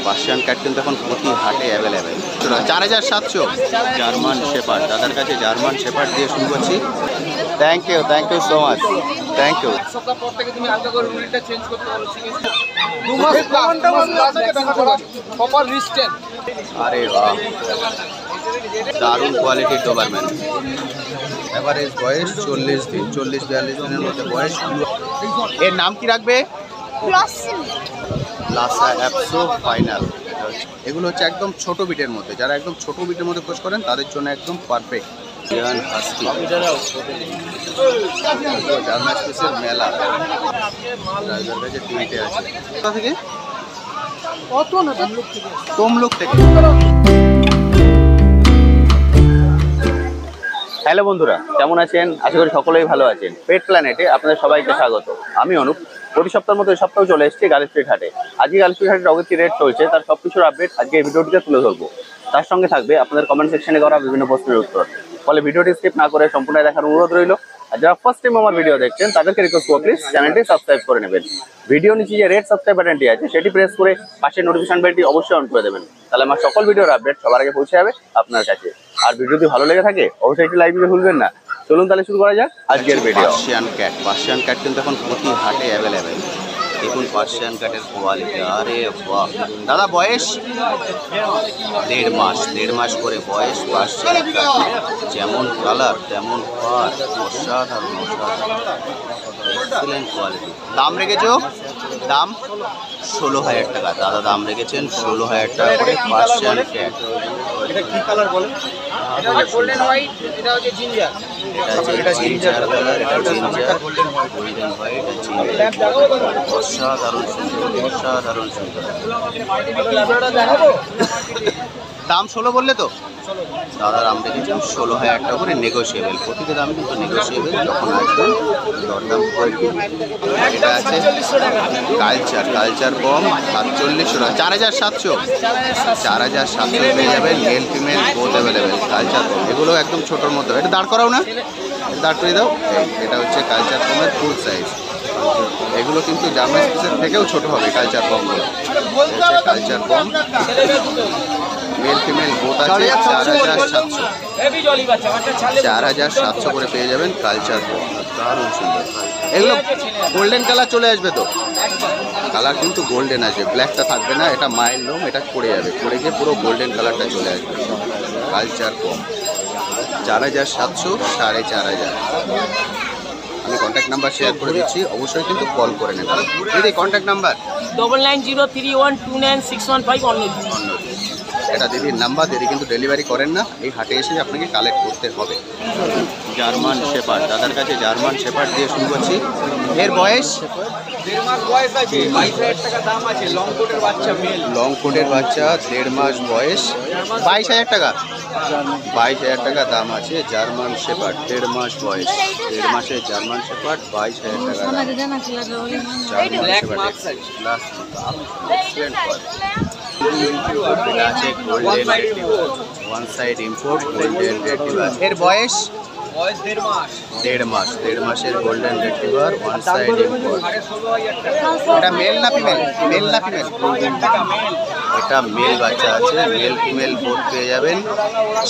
Persian cat কিন্তু এখন প্রতি হাটে অ্যাভেলেবেল। 4700 German shepherd. দাদার কাছে জার্মান শেপার্ড দিয়ে শুরু করছি। Thank you so much, thank you. সপ্তাহ পর থেকে তুমি আলাদা করে রুলটা চেঞ্জ করতে পারো। 2 মাস প্রপার রিস্টেন। আরে বাহ, দারুণ কোয়ালিটির ডোবারম্যান। এভারেজ বয়স 40 দিন, 40-42 দিনের মধ্যে বয়স। এর নাম কি রাখবে? লাসা অ্যাপসো ফাইনাল। এগুলো হচ্ছে একদম ছোট বিটের মধ্যে, যারা একদম ছোট বিটের মধ্যে খোঁজ করেন তাদের জন্য একদম পারফেক্ট। জার্মান স্পেসের মেলা কাছে টুইটে আছে। কোথা থেকে? তমলুক থেকে। হ্যালো বন্ধুরা, কেমন আছেন? আশা করি সকলেই ভালো আছেন। পেট প্ল্যানেটে আপনাদের সবাইকে স্বাগত। আমি অনুপ। প্রতি সপ্তাহের মতো এই সপ্তাহে চলে এসেছি গার্ল স্ট্রিট হাটে। আজকে গার্ল স্ট্রিট হাটের অগতি রেট চলছে, তার সবকিছুর আপডেট আজকে এই ভিডিওটিতে তুলে ধরবো। তার সঙ্গে থাকবে আপনাদের কমেন্ট সেকশনে করা বিভিন্ন প্রশ্নের উত্তর। ফলে ভিডিওটি স্কিপ না করে সম্পূর্ণ দেখার অনুরোধ রইল। আর যারা ফার্স্ট টাইম আমার ভিডিও দেখছেন তাদেরকে রিকোয়েস্ট করব প্লিজ চ্যানেলটি সাবস্ক্রাইব করে নেবেন। ভিডিও নিচে যে রেড সাবস্ক্রাইব বাটনটি আছে সেটি প্রেস করে পাশের নোটিফিকেশন বেলটি অবশ্যই অন করে দেবেন। তাহলে আমার সকল ভিডিওর আপডেট সবার আগে পৌঁছে যাবে আপনার কাছে। আর ভিডিওটি ভালো লেগে থাকে অবশ্যই একটি লাইক দিতে ভুলবেন না। চলুন তাহলে শুরু করা যাক আজকের ভিডিও। পার্সিয়ান ক্যাট কিন্তু এখন প্রতি হাটে অ্যাভেলেবেল। দেখুন পার্সিয়ান ক্যাটের কোয়ালিটি। আরে বাহ। দাদা বয়স 1.5 মাস করে বয়স পার্সিয়ান ক্যাট। যেমন কালার তেমন পার, অসাধারণ এক্সিলেন্ট কোয়ালিটি। দাম রেখেছো? দাম 16,000 টাকা। দাদা দাম রেখেছেন 16,000 টাকা করে পার্সিয়ান ক্যাট। এটা কি কালার বলে? এটা গোল্ডেন হোয়াইট, এটা হচ্ছে জিঞ্জার। এটা জিঞ্জার কালার, এটা জিঞ্জার গোল্ডেন হোয়াইট, অসাধারণ সুন্দর, অসাধারণ সুন্দর। দাম 16 বললে তো? দাদা দাম রেখেছেন 16,000 টাকা করে, নেগোসিয়েবল। প্রতিটা দাম কিন্তু নেগোসিয়েবল, যখন আসবেন দরদাম করে। এটা আছে কালচার কম 4700 টাকা। 4700 পেয়ে যাবেন। Male female both available. Culture কম, এগুলো একদম ছোটোর মধ্যে। এটা দাঁড় করাও না, দাঁড় করে দাও। এটা হচ্ছে কালচার কমের ফুল সাইজ। এগুলো কিন্তু জার্মান স্পেসের থেকেও ছোট হবে কালচার কমগুলো। কালচার কম মেল ফিমেল বোথ আছে। 4700 করে পেয়ে যাবেন কালচার কম। দারুণ সুন্দর। এগুলো গোল্ডেন কালার চলে আসবে তো? কালার কিন্তু গোল্ডেন আসবে, ব্ল্যাকটা থাকবে না। এটা মাইল লোম, এটা পড়ে যাবে, পড়ে গিয়ে পুরো গোল্ডেন কালারটা চলে আসবে। কালচার কম 4700, 4500। আমি কন্ট্যাক্ট নাম্বার শেয়ার করে দিচ্ছি, অবশ্যই কিন্তু কল করে নেবেন। দিদি কন্ট্যাক্ট নাম্বার 9903126151। এটা দিদির নাম্বার। দিদি কিন্তু ডেলিভারি করেন না, এই হাটে এসে আপনাকে কালেক্ট করতে হবে। German shepherd. দাদার কাছে জার্মান শেপার্ড দিয়ে শুরু করছি। এর বয়স 1.5 মাস বয়স আছে, 22,000 টাকা দাম আছে। লং কোটের বাচ্চা মেল, লং কোটের বাচ্চা, 1.5 মাস বয়স, 22,000 টাকা। 22,000 টাকা দাম আছে। জার্মান শেপার্ড, 1.5 মাস বয়স, 1.5 মাসের জার্মান শেপার্ড, 22,000 টাকা দাম। ব্ল্যাক মার্কস আছে। এটা আছে golden retriever, one side import golden retriever. এর বয়স 1.5 মাস। 1.5 মাসের golden retriever, one side import. এটা মেল না ফিমেল? মেল না ফিমেল? এটা মেল বাচ্চা আছে, মেল ফিমেল বোথ পেয়ে যাবেন।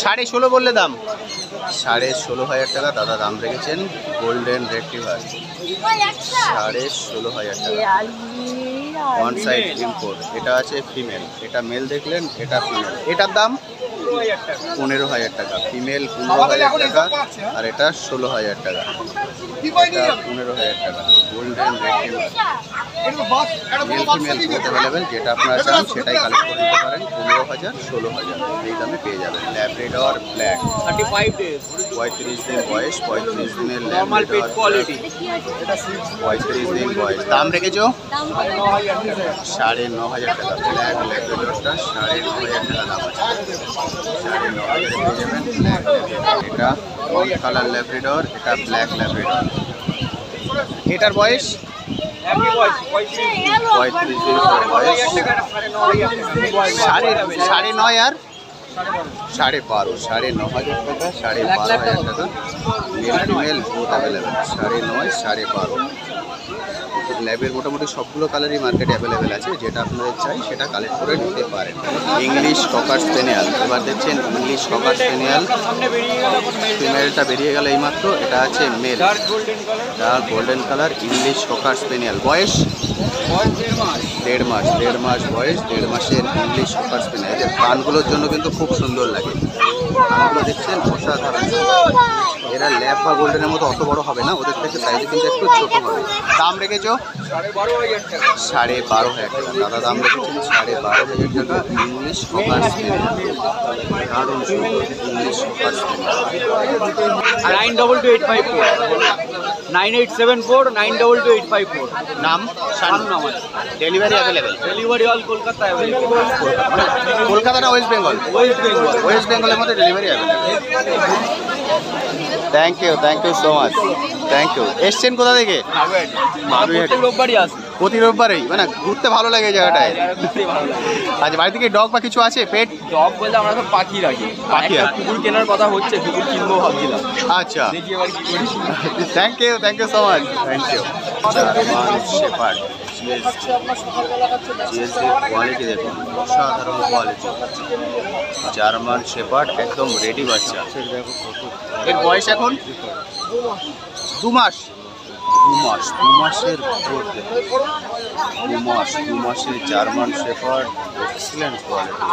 16.5 বললে দাম? 16,500 টাকা দাদা দাম রেখেছেন। গোল্ডেন রেট্রিভার 16,500 টাকা, ওয়ান সাইড ইম্পোর্ট। এটা আছে ফিমেল, এটা মেল দেখলেন, এটা ফিমেল। এটার দাম 15,000 টাকা। ফিমেল 15,000 টাকা, আর এটা 16,000 টাকা। এটা 15,000 টাকা। Golden retriever mail female both available. যেটা আপনারা চান সেটাই কালেক্ট করে নিতে পারেন। 15,000, 16,000 এই দামে পেয়ে যাবেন। ল্যাব্রাডর ব্ল্যাক, 35 ডেজ, 35 দিন বয়স, 35 দিনের ল্যাব্রাডর কোয়ালিটি, 35 দিন বয়স। দাম রেখেছো 9,500 টাকা। ব্ল্যাক ল্যাব্রাডরটা 9,500 টাকা দাম আছে। 9,500 পেয়ে যাবেন ব্ল্যাক ল্যাব্রাডর। এটা অল কালার ল্যাব্রাডর, এটা ব্ল্যাক ল্যাব্রাডর। এটার বয়স 35 দিন বয়স, 9.5 আর 12.5, 9,500 টাকা, 12,500 টাকা। Mail female both available. 9.5, 12.5 ল্যাবের মোটামুটি সবগুলো কালারই মার্কেটে অ্যাভেলেবেল আছে, যেটা আপনাদের চাই সেটা কালেক্ট করে নিতে পারেন। ইংলিশ ককার স্পেনিয়াল, এবার দেখছেন ইংলিশ ককার স্পেনিয়াল, ফিমেলটা বেরিয়ে গেল এইমাত্র। এটা আছে male, dark golden colour English cocker spaniel. বয়স 1.5 মাস বয়স, 1.5 মাসের ইংলিশ ককার স্পেনিয়াল। এদের কানগুলোর জন্য কিন্তু খুব সুন্দর লাগে, কানগুলো দেখছেন অসাধারণ। এরা ল্যাব বা গোল্ডেনের মতো অত বড় হবে না, ওদের থেকে সাইজে কিন্তু একটু ছোট হবে। দাম রেখেছো 12,500 টাকা। দাদা দাম রেখেছেন 12,500 টাকা ইংলিশ ককার স্পেনিয়াল। দারুণ সুন্দর ইংলিশ ককার স্পেনিয়াল। 922854 9874 922854। নাম শানু। নাম আছে। Delivery available? Delivery all Kolkata available. Kolkata না ওয়েস্ট বেঙ্গল? ওয়েস্ট বেঙ্গল। ওয়েস্ট বেঙ্গলের মধ্যে delivery available. Thank you so much, thank you. এসছেন কোথা থেকে? প্রত্যেক রোববারই আসে। প্রতি রোববারেই, মানে ঘুরতে ভালো লাগে এই জায়গাটায়। ঘুরতেই ভালো লাগে। আচ্ছা, বাড়ি থেকে ডগ বা কিছু আছে পেট? জব বলতে আমরা সব পাখি রাখি। পাখি একটা রাখি। কুকুর কেনার কথা হচ্ছে, কুকুর কিনবো ভাবছিলাম। আচ্ছা, দেখি এবার কি করি। Thank you so much, thank you. German shepherd, GSD quality দেখুন, অসাধারণ কোয়ালিটি। জার্মান শেপার্ড একদম রেডি বাচ্চা। এর বয়স এখন 2 মাস। 2 মাসের উপর, 2 মাসের জার্মান শেপার্ড, এক্সিলেন্ট কোয়ালিটি।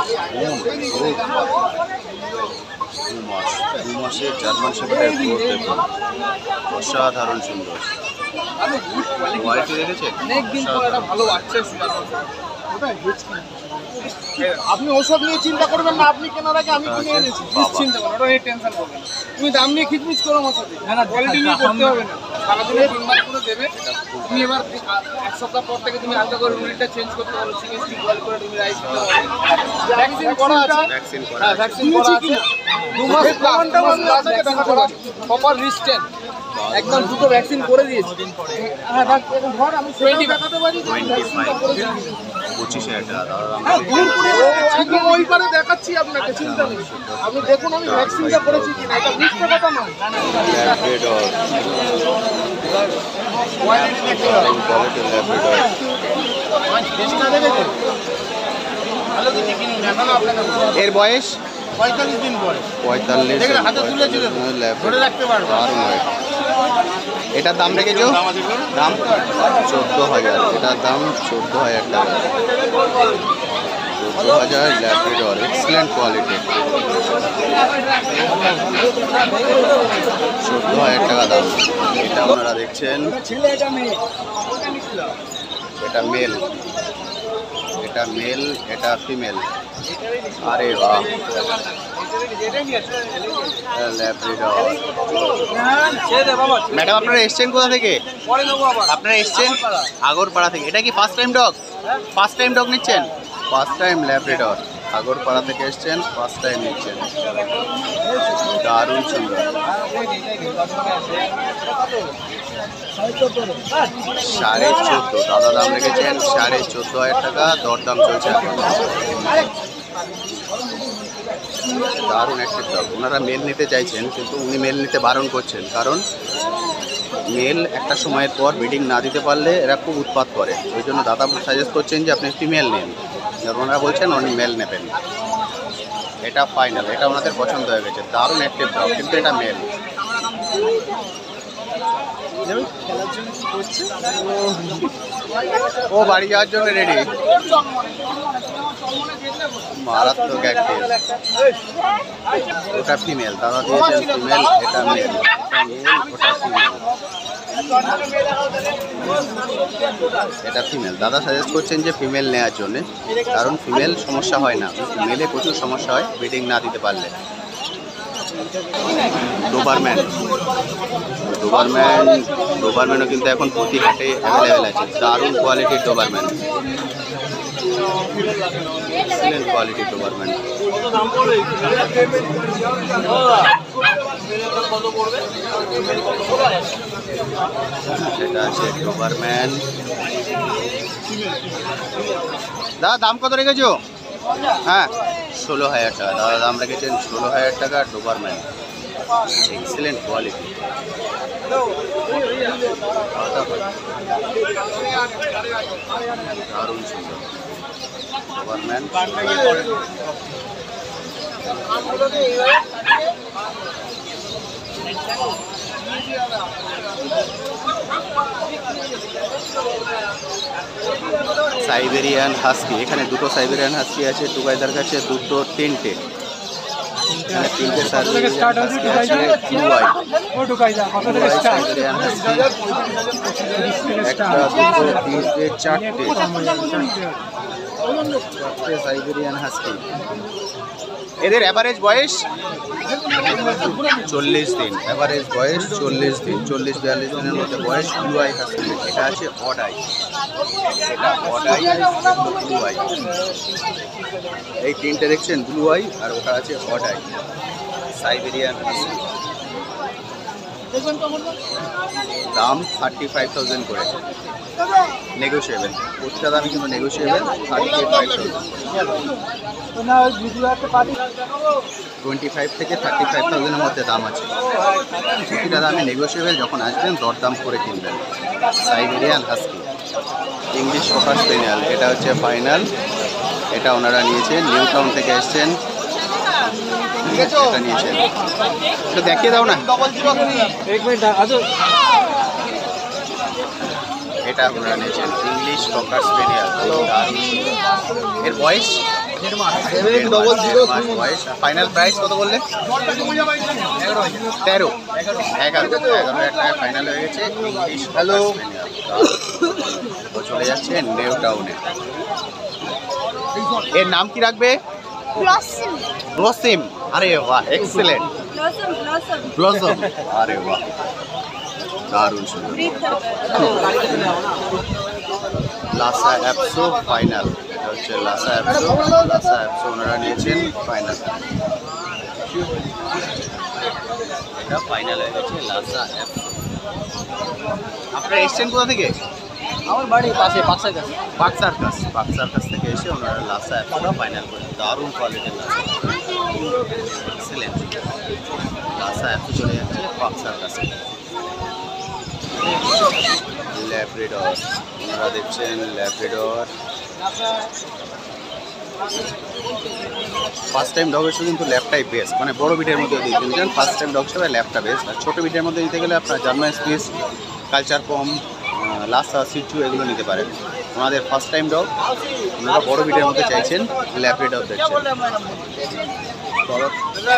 2 মাসের জার্মান শেপার্ডের গ্রোথ দেখুন, অসাধারণ সুন্দর। কোয়ালিটি দেখেছেন? অনেকদিন পর একটা ভালো বাচ্চা এসেছে। আপনি ওসব নিয়ে চিন্তা করবেন না, আপনি কেনার আগে আমি কিনে এনেছি, নিশ্চিন্তা করুন, ওটা নিয়ে টেনশন করবেন না। তুমি দাম নিয়ে খিচমিচ করো আমার সাথে, কোয়ালিটি নিয়ে করতে হবে না। সারাদিনে 3 বার করে দেবে। তুমি এবার 1 সপ্তাহ পর থেকে তুমি আলাদা করে রুটিনটা চেঞ্জ করতে পারো, সিএসটি বল করে তুমি রাইস দিতে পারো। ভ্যাকসিন করা আছে, ভ্যাকসিন করা হ্যাঁ ভ্যাকসিন করা আছে। 2 মাস প্লাস ভ্যাকসিন করা, প্রপার রিস্টেন একদম দুটো ভ্যাকসিন করে দিয়েছি। হ্যাঁ ধর আমি 20 দেখাতে পারি, 25,000 টাকা। হ্যাঁ দূর করে একদম ওই পারে দেখাচ্ছি আপনাকে, চিন্তা নেই। আপনি দেখুন আমি ভ্যাকসিনটা করেছি কিনা, এটা মিথ্যে কথা নয়। এর বয়স 45 দিন পরে 45। হাতে তুলে ছিল, ধরে রাখতে পারবো। এটার দাম রেখেছো? দাম 14,000। এটার দাম 14,000 টাকা। 14,000 ল্যাব্রাডর, এক্সিলেন্ট কোয়ালিটি। 14,000 টাকা দাম। এটা আপনারা দেখছেন, এটা মেল, এটা মেল, এটা ফিমেল। আরে বাহ, ম্যাডাম আপনারা এসছেন কোথা থেকে? আপনারা এসছেন আগরপাড়া থেকে। এটা কি first time dog? First time dog নিচ্ছেন? ফার্স্ট টাইম ল্যাব্রাডর, আগরপাড়া থেকে এসছেন, ফার্স্ট টাইম নিচ্ছেন। দারুণ সুন্দর। 14,500 দাদা দাম রেখেছেন, 14,500 টাকা। দরদাম চলছে এখন। দারুণ একটা ডগ। ওনারা মেল নিতে চাইছেন, কিন্তু উনি মেল নিতে বারণ করছেন, কারণ মেল একটা সময়ের পর ব্রিডিং না দিতে পারলে এরা খুব উৎপাত করে। ওই জন্য দাদা সাজেস্ট করছেন যে আপনি ফিমেল নিন, ওনারা বলছেন উনি মেল নেবেন। এটা ফাইনাল, এটা ওনাদের পছন্দ হয়ে গেছে। দারুণ অ্যাক্টিভ ডগ, কিন্তু এটা মেল। ও বাড়ি যাওয়ার জন্য রেডি। মারাত্মক অ্যাক্টিভ। ওটা ফিমেল, দাদা দিয়েছেন ফিমেল, এটা মেল। ওটা ফিমেল, এটা ফিমেল। দাদা সাজেস্ট করছেন যে ফিমেল নেওয়ার জন্য, কারণ ফিমেল সমস্যা হয় না, মেলে প্রচুর সমস্যা হয় ব্রিডিং না দিতে পারলে। ডোবারম্যান, ডোবারম্যানও কিন্তু এখন প্রতি হাটে অ্যাভেলেবেল আছে। দারুণ কোয়ালিটির ডোবারম্যান, এক্সিলেন্ট কোয়ালিটির ডোবারম্যান। সেটা আছে ডোবারম্যান। দাদা দাম কত রেখেছো? হ্যাঁ 16,000 টাকা। দাদা দাম রেখেছেন 16,000 টাকা ডোবারম্যান। Excellent quality. দারুণ সুন্দর গভর্নমেন্ট। সাইবেরিয়ান হাস্কি, এখানে দুটো সাইবেরিয়ান হাস্কি আছে টুকাইদার কাছে, দুটো তিনটে, এখানে তিনটে সাইবেরিয়ান হাস্কি আছে। ব্লু আই সাইবেরিয়ান হাস্কি, একটা দুটো তিনটে চারটে সাইবেরিয়ান হাস্কি। এদের অ্যাভারেজ বয়স 40 দিন, অ্যাভারেজ বয়স 40 দিন, 40-42 দিনের মধ্যে বয়স। ব্লু আই হাস্কি, এটা আছে অড আই, এটা অড আই, ব্লু আই। এই তিনটে দেখছেন ব্লু আই, আর ওটা আছে অড আই সাইবেরিয়ান হাস্কি। দাম 35,000 করে, নেগোশিয়েবল। প্রতিটা দামই কিন্তু নেগোশিয়েবল। 25 থেকে 35,000-এর মধ্যে দাম আছে। প্রতিটা দামে নেগোশিয়েবল, যখন আসবেন দরদাম করে কিনবেন। সাইবেরিয়ান হাস্কি, ইংলিশ কোকার স্পেনিয়াল, এটা হচ্ছে ফাইনাল। এটা ওনারা নিয়েছেন, নিউ টাউন থেকে এসছেন। এটা নিয়েছেন, এটা দেখিয়ে দাও না। এটা ওনারা নিয়েছেন ইংলিশ কোকার স্পেনিয়াল। এর বয়স 1.5 মাস বয়স। ফাইনাল প্রাইস কত বললে? 11,000 টাকা ফাইনাল হয়ে গেছে। ইংলিশ হ্যালো চলে যাচ্ছে নিউ টাউনে। এর নাম কি রাখবে? ব্লসম। আরে বাহ, এক্সেলেন্ট। ব্লসম, আরে বাহ, দারুণ সুন্দর। লাসা অ্যাপসো ফাইনাল, এটা হচ্ছে লাসা অ্যাপসো। লাসা অ্যাপসো ওনারা নিয়েছেন ফাইনাল। এটা ফাইনাল হয়ে গেছে লাসা অ্যাপসো। আপনারা এসছেন কোথা থেকে? আমার বাড়ি পাশে পাকসার কাছে। পাকসার কাছ থেকে এসে ওনারা লাসা অ্যাপসটা ফাইনাল করেন। দারুণ কোয়ালিটির লাসা, এক্সেলেন্ট। লাসা অ্যাপসো চলে যাচ্ছে পাকসার কাছে। ল্যাব্রাডর, ওনারা দেখছেন ল্যাব্রাডর। ফার্স্ট টাইম ডগ হিসেবে কিন্তু ল্যাবটাই বেস্ট, মানে বড় বিটের মধ্যে দিয়ে কিনছেন ফার্স্ট টাইম ডগ হিসেবে ল্যাবটা বেস্ট। আর ছোটো বিটের মধ্যে নিতে গেলে আপনার জার্মান স্পিস, কালচার পম, লাসা, সিচু এগুলো নিতে পারেন। ওনাদের ফার্স্ট টাইম ডগ, ওনারা বড় বিটের মধ্যে চাইছেন, ল্যাব্রাডর দেখছেন।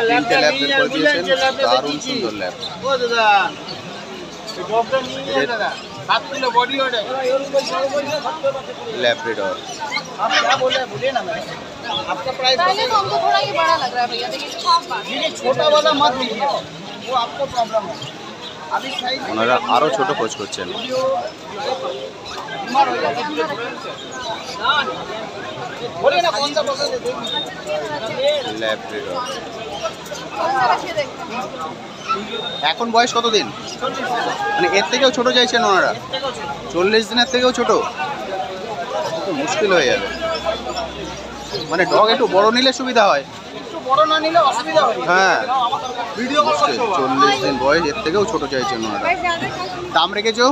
তিনটে ল্যাব বের করে দিয়েছেন, দারুণ সুন্দর ল্যাব। लैब्राडोर आपका प्राइस पहले तो हमको थोड़ा ये बड़ा लग रहा है भैया, देखिए छाप बात। ये छोटा वाला मत लीजिए, वो आपको प्रॉब्लम है। अभी साइज ওনারা আরও ছোট খোঁজ করছেন। बीमार हो जाएगा। बोलिए ना कौन सा पसंद है? ল্যাব্রাডর कौन सा रखिए देखते हैं। এখন বয়স কত দিন? মানে এর থেকেও ছোট চাইছেন ওনারা? 40 দিনের থেকেও ছোট? তো মুশকিল হয়ে যাবে। মানে ডগ একটু বড় নিলে সুবিধা হয়। একটু বড় না নিলে অসুবিধা হবে। হ্যাঁ, ভিডিও কল মুশকিল। 40 দিন বয়স, এর থেকেও ছোট চাইছেন ওনারা। भाई ज्यादा দাম রেখেছো?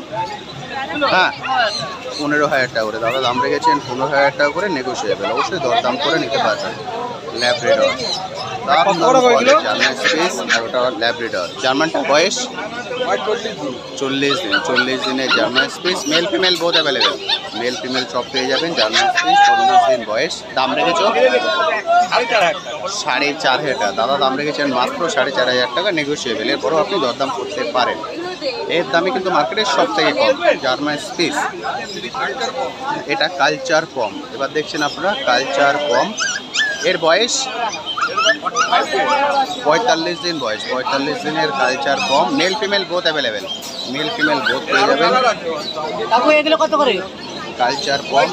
হ্যাঁ, 15,000 টাকা করে দাদা দাম রেখেছেন। 15,000 টাকা করে নেগোশিয়েবল, অবশ্যই দরদাম করে নিতে পারবেন। ল্যাব্রাডর জার্মান স্পেস, আর ওটা ল্যাব্রাডর। জার্মানটা বয়স 40 দিন। 40 দিনের German space, mail female both available. Male female সব পেয়ে যাবেন। জার্মান স্পেস, 40 দিন বয়স। দাম রেখেছো 4,500 টাকা। দাদা দাম রেখেছেন মাত্র 4,500 টাকা, নেগোশিয়েবল। এরপরও আপনি দরদাম করতে পারেন। এর দামে কিন্তু মার্কেটের সব থেকে কম জার্মান স্পেস। এটা কালচার পম। এবার দেখছেন আপনারা কালচার পম। এর বয়স 45 দিন বয়স। 45 দিনের culture pom, male female both available. Male female both পেয়ে যাবেন। এগুলো কত করে? কালচার পম,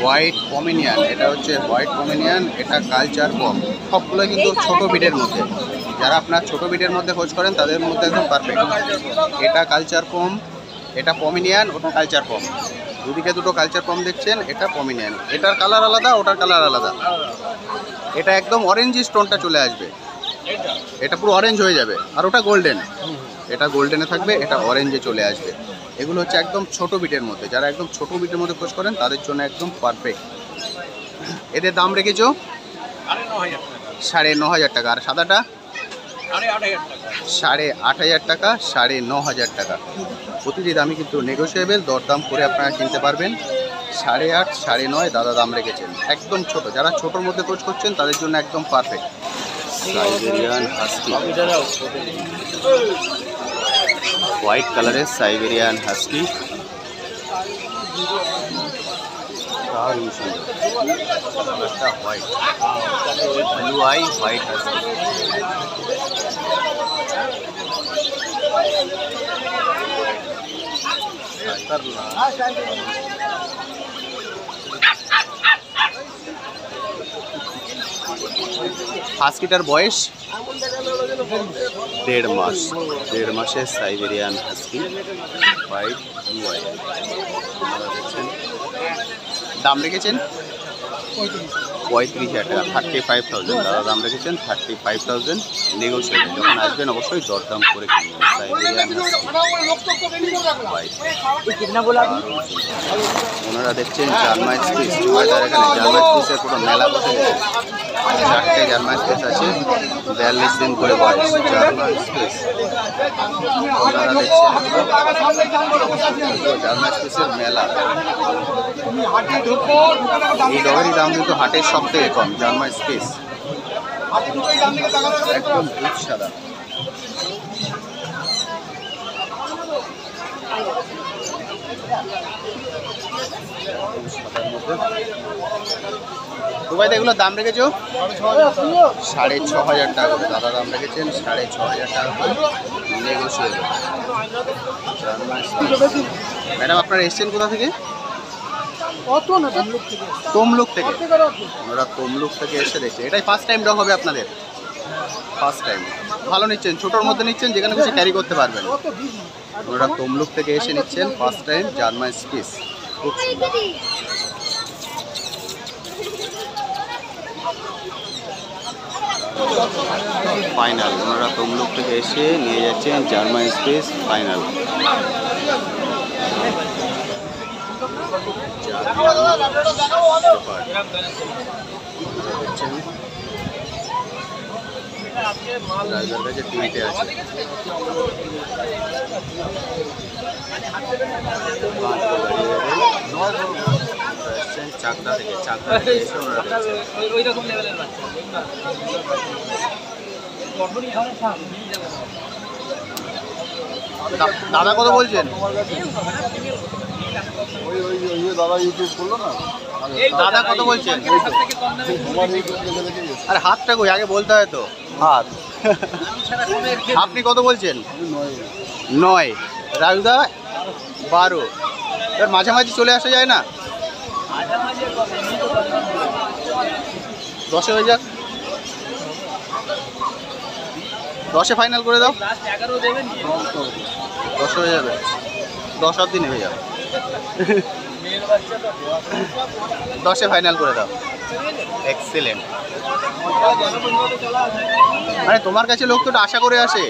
হোয়াইট পমেনিয়ান, এটা হচ্ছে হোয়াইট পমেনিয়ান, এটা কালচার পম। সবগুলো কিন্তু ছোট বিটের মধ্যে। যারা আপনার ছোট বিটের মধ্যে খোঁজ করেন তাদের মধ্যে একদম পারফেক্ট। এটা কালচার পম, এটা পমেনিয়ান, ওটা কালচার পম। দুদিকে দুটো কালচার পম দেখছেন, এটা পমেনিয়ান। এটার কালার আলাদা, ওটার কালার আলাদা। এটা একদম অরেঞ্জ স্টোনটা চলে আসবে। এটা পুরো অরেঞ্জ হয়ে যাবে, আর ওটা গোল্ডেন। এটা গোল্ডেনে থাকবে, এটা অরেঞ্জে চলে আসবে। এগুলো হচ্ছে একদম ছোট বিটের মধ্যে, যারা একদম ছোট বিটের মধ্যে খোঁজ করেন তাদের জন্য একদম পারফেক্ট। এদের দাম রেখেছো 9,500 টাকা। আর সাদাটা 8,500 টাকা, 9,500 টাকা। প্রতিটি দামই কিন্তু নেগোসিয়েবল, দরদাম করে আপনারা কিনতে পারবেন। 8,500, 9,500 দাদা দাম রেখেছেন। একদম ছোট, যারা ছোটোর মধ্যে খোঁজ করছেন তাদের জন্য একদম পারফেক্ট। সাইবেরিয়ান হাস্কি, হোয়াইট কালারের সাইবেরিয়ান হাস্কি, দারুণ সুন্দর কালারটা, white blue eye white husky. হাস্কিটার বয়স 1.5 মাস। 1.5 মাসের Siberian husky, white blue eye. দাম রেখেছেন 35,000 টাকা, 35,000 দাদা দাম রেখেছেন। 35,000 নেগোসিয়েবল। যখন আসবেন অবশ্যই দরদাম করে কিনবেন। Siberian husky white. ওনারা দেখছেন জার্মান স্পিস। এখানে জার্মান স্পিসের পুরো মেলা বসে গেছে। 4টে জার্মান স্পিস আছে, 42 দিন করে বয়স। জার্মান স্পিস ওনারা দেখছেন জার্মান স্পিসের মেলা। এই ডগেরই দাম কিন্তু হাটের সব থেকে কম। জার্মান স্পিস একদম দুধ সাদা। দুবাইতে এগুলোর দাম রেখেছো 6,500 টাকা করে। দাদা দাম রেখেছেন 6,500 টাকা করে, নেগোসিয়েবল। ম্যাডাম আপনারা এসছেন কোথা থেকে? তমলুক থেকে। ওনারা তমলুক থেকে এসে দেখছে। এটাই ফার্স্ট টাইম ডগ হবে আপনাদের? First time. ভালো নিচ্ছেন, ছোটোর মধ্যে নিচ্ছেন, যেখানে কিছু ক্যারি করতে পারবেন। ওনারা তমলুক থেকে এসে নিচ্ছেন ফার্স্ট টাইম জার্মান স্পিস। খুব সুন্দর। ফাইনাল ওনারা তমলুক থেকে এসে নিয়ে যাচ্ছেন জার্মান স্পিস ফাইনাল। কাছে আছে। চাকদা থেকে এসে ওনারা দাদা কত বলছেন? দাদা কত বলছেন? আরে হাতটা কই আগে বলতে হয় তো। হাত আপনি কত বলছেন? 9। রাজুদা 12। এবার মাঝামাঝি চলে আসা যায় না? 10 হয়ে যাক। 10 ফাইনাল করে দাও। 10 হয়ে যাবে। 10 অবধি নেমে যাবে। 10 ফাইনাল করে দাও। এক্সেলেন্ট। মানে তোমার কাছে লোক তো আশা করে আসে।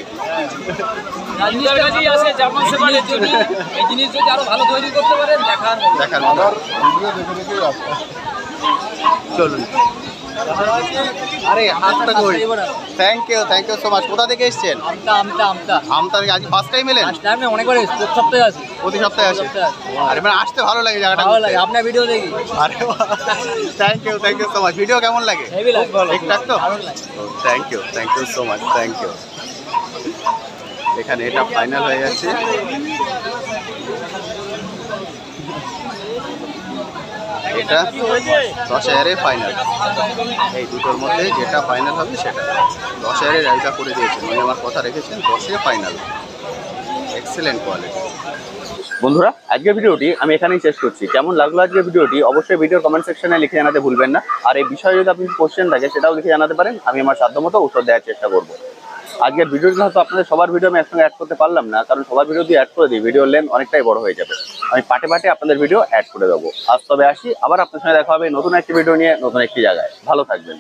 দেখার মতো। চলুন। আরে হাতটা কই। Thank you so much. কোথা থেকে এসেছেন? আমতা থেকে। আজ ফার্স্ট টাইম এলেন? অনেকবার প্রতি সপ্তাহে আসি। প্রতি সপ্তাহে আসে? আরে মানে আসতে ভালো লাগে জায়গাটা। ভালো লাগে, আপনার ভিডিও দেখি। আরে thank you so much. Video কেমন লাগে? ঠিকঠাক তো? Thank you so much. Thank you. এখানে এটা ফাইনাল হয়ে যাচ্ছে। এটা 10,000 ফাইনাল। এই দুটোর মধ্যে যেটা ফাইনাল হবে সেটা 10,000 রাইজা করে দিয়েছেন। উনি আমার কথা রেখেছেন 10 ফাইনাল। Excellent quality. বন্ধুরা আজকের ভিডিওটি আমি এখানেই শেষ করছি। কেমন লাগলো আজকের ভিডিওটি অবশ্যই ভিডিওর কমেন্ট সেকশনে লিখে জানাতে ভুলবেন না। আর এই বিষয়ে যদি আপনি কোশ্চেন থাকে সেটাও লিখে জানাতে পারেন। আমি আমার সাধ্যমতো উত্তর দেওয়ার চেষ্টা করবো। আজকের ভিডিওটি হয়তো আপনাদের সবার ভিডিও আমি একসঙ্গে অ্যাড করতে পারলাম না, কারণ সবার ভিডিও দিয়ে অ্যাড করে দিই ভিডিওর লেন্থ অনেকটাই বড় হয়ে যাবে। আমি পাটে আপনাদের ভিডিও অ্যাড করে দেবো। আজ তবে আসি, আবার আপনার সঙ্গে দেখা হবে নতুন একটি ভিডিও নিয়ে, নতুন একটি জায়গায়। ভালো থাকবেন।